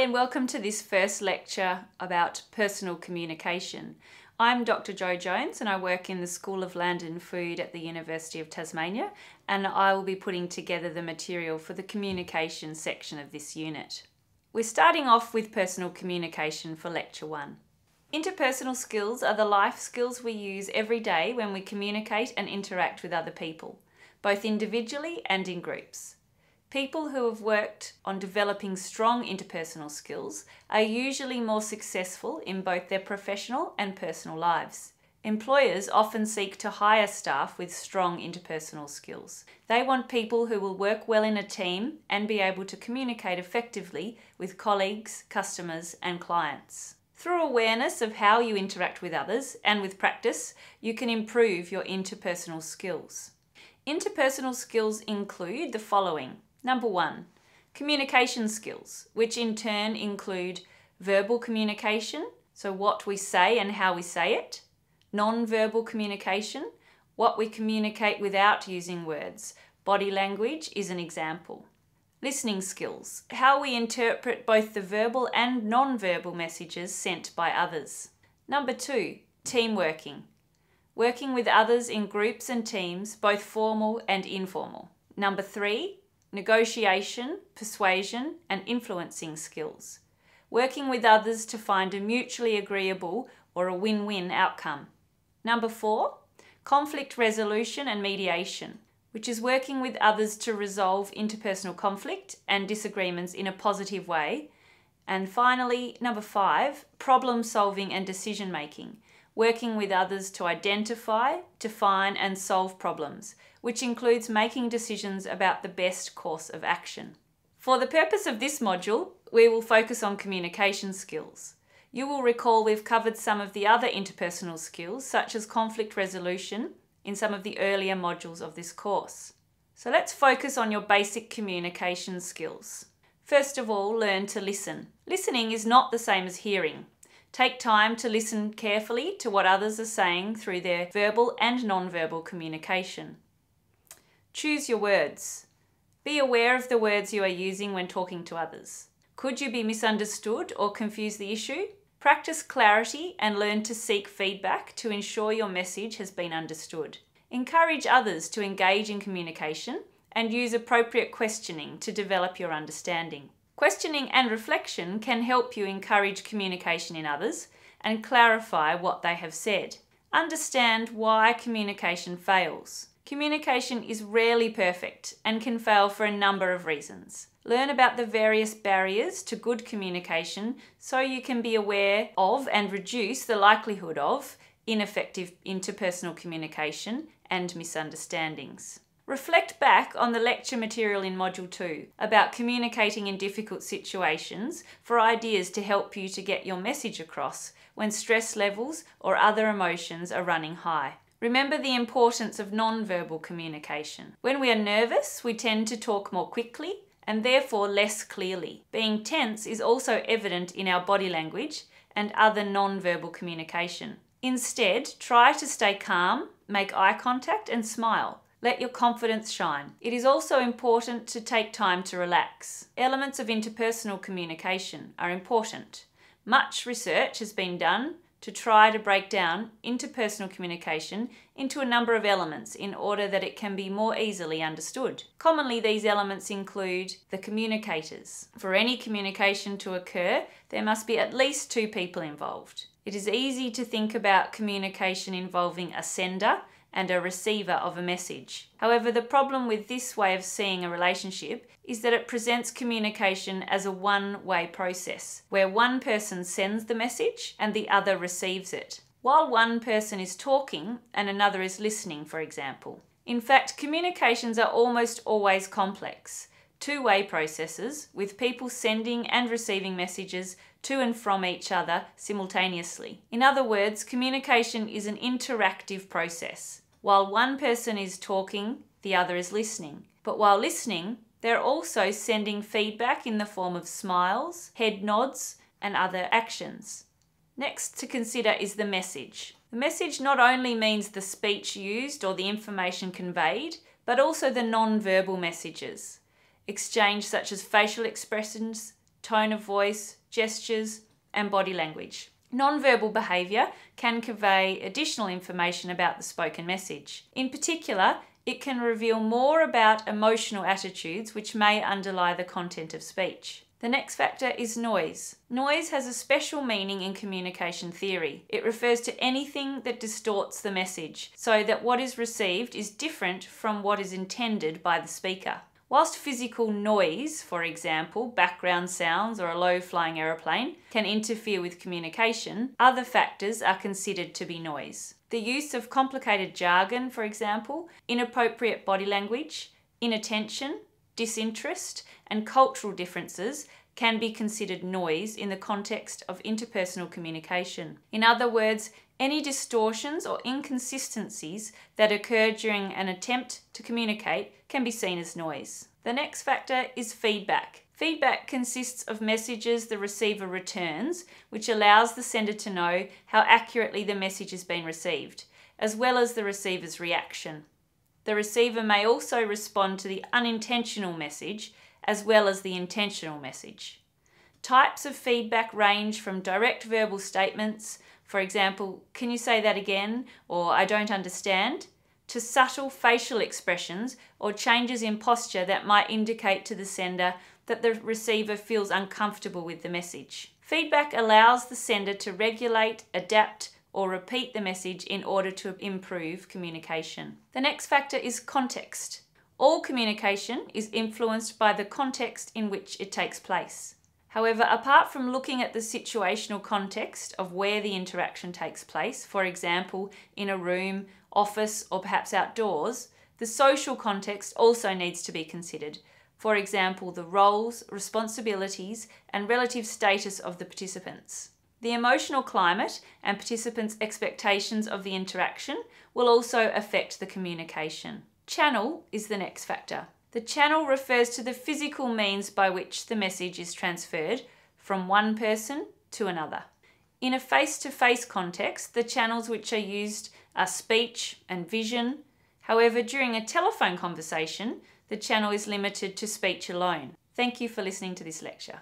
and welcome to this first lecture about personal communication. I'm Dr. Jo Jones and I work in the School of Land and Food at the University of Tasmania, and I will be putting together the material for the communication section of this unit. We're starting off with personal communication for Lecture 1. Interpersonal skills are the life skills we use every day when we communicate and interact with other people, both individually and in groups. People who have worked on developing strong interpersonal skills are usually more successful in both their professional and personal lives. Employers often seek to hire staff with strong interpersonal skills. They want people who will work well in a team and be able to communicate effectively with colleagues, customers, and clients. Through awareness of how you interact with others and with practice, you can improve your interpersonal skills. Interpersonal skills include the following. Number 1, communication skills, which in turn include verbal communication, so what we say and how we say it, non-verbal communication, what we communicate without using words. Body language is an example. Listening skills, how we interpret both the verbal and non-verbal messages sent by others. Number 2, teamworking, working with others in groups and teams, both formal and informal. Number 3, negotiation, persuasion, and influencing skills, working with others to find a mutually agreeable or a win-win outcome. Number 4, conflict resolution and mediation, which is working with others to resolve interpersonal conflict and disagreements in a positive way. And finally, number 5, problem solving and decision making, working with others to identify, define, and solve problems, which includes making decisions about the best course of action. For the purpose of this module, we will focus on communication skills. You will recall we've covered some of the other interpersonal skills, such as conflict resolution, in some of the earlier modules of this course. So let's focus on your basic communication skills. First of all, learn to listen. Listening is not the same as hearing. Take time to listen carefully to what others are saying through their verbal and non-verbal communication. Choose your words. Be aware of the words you are using when talking to others. Could you be misunderstood or confuse the issue? Practice clarity and learn to seek feedback to ensure your message has been understood. Encourage others to engage in communication and use appropriate questioning to develop your understanding. Questioning and reflection can help you encourage communication in others and clarify what they have said. Understand why communication fails. Communication is rarely perfect and can fail for a number of reasons. Learn about the various barriers to good communication so you can be aware of and reduce the likelihood of ineffective interpersonal communication and misunderstandings. Reflect back on the lecture material in Module 2 about communicating in difficult situations for ideas to help you to get your message across when stress levels or other emotions are running high. Remember the importance of non-verbal communication. When we are nervous, we tend to talk more quickly and therefore less clearly. Being tense is also evident in our body language and other non-verbal communication. Instead, try to stay calm, make eye contact and smile. Let your confidence shine. It is also important to take time to relax. Elements of interpersonal communication are important. Much research has been done to try to break down interpersonal communication into a number of elements in order that it can be more easily understood. Commonly, these elements include the communicators. For any communication to occur, there must be at least 2 people involved. It is easy to think about communication involving a sender and a receiver of a message. However, the problem with this way of seeing a relationship is that it presents communication as a one-way process, where one person sends the message and the other receives it, while one person is talking and another is listening, for example. In fact, communications are almost always complex, two-way processes with people sending and receiving messages to and from each other simultaneously. In other words, communication is an interactive process. While one person is talking, the other is listening. But while listening, they're also sending feedback in the form of smiles, head nods, and other actions. Next to consider is the message. The message not only means the speech used or the information conveyed, but also the non-verbal messages. Exchange such as facial expressions, tone of voice, gestures, and body language. Non-verbal behaviour can convey additional information about the spoken message. In particular, it can reveal more about emotional attitudes which may underlie the content of speech. The next factor is noise. Noise has a special meaning in communication theory. It refers to anything that distorts the message, so that what is received is different from what is intended by the speaker. Whilst physical noise, for example, background sounds or a low-flying aeroplane, can interfere with communication, other factors are considered to be noise. The use of complicated jargon, for example, inappropriate body language, inattention, disinterest, and cultural differences can be considered noise in the context of interpersonal communication. In other words, any distortions or inconsistencies that occur during an attempt to communicate can be seen as noise. The next factor is feedback. Feedback consists of messages the receiver returns, which allows the sender to know how accurately the message has been received, as well as the receiver's reaction. The receiver may also respond to the unintentional message as well as the intentional message. Types of feedback range from direct verbal statements, for example, "Can you say that again?" or "I don't understand," to subtle facial expressions or changes in posture that might indicate to the sender that the receiver feels uncomfortable with the message. Feedback allows the sender to regulate, adapt, or repeat the message in order to improve communication. The next factor is context. All communication is influenced by the context in which it takes place. However, apart from looking at the situational context of where the interaction takes place, for example, in a room, office, or perhaps outdoors, the social context also needs to be considered. For example, the roles, responsibilities, and relative status of the participants. The emotional climate and participants' expectations of the interaction will also affect the communication. Channel is the next factor. The channel refers to the physical means by which the message is transferred from one person to another. In a face-to-face context, the channels which are used are speech and vision. However, during a telephone conversation, the channel is limited to speech alone. Thank you for listening to this lecture.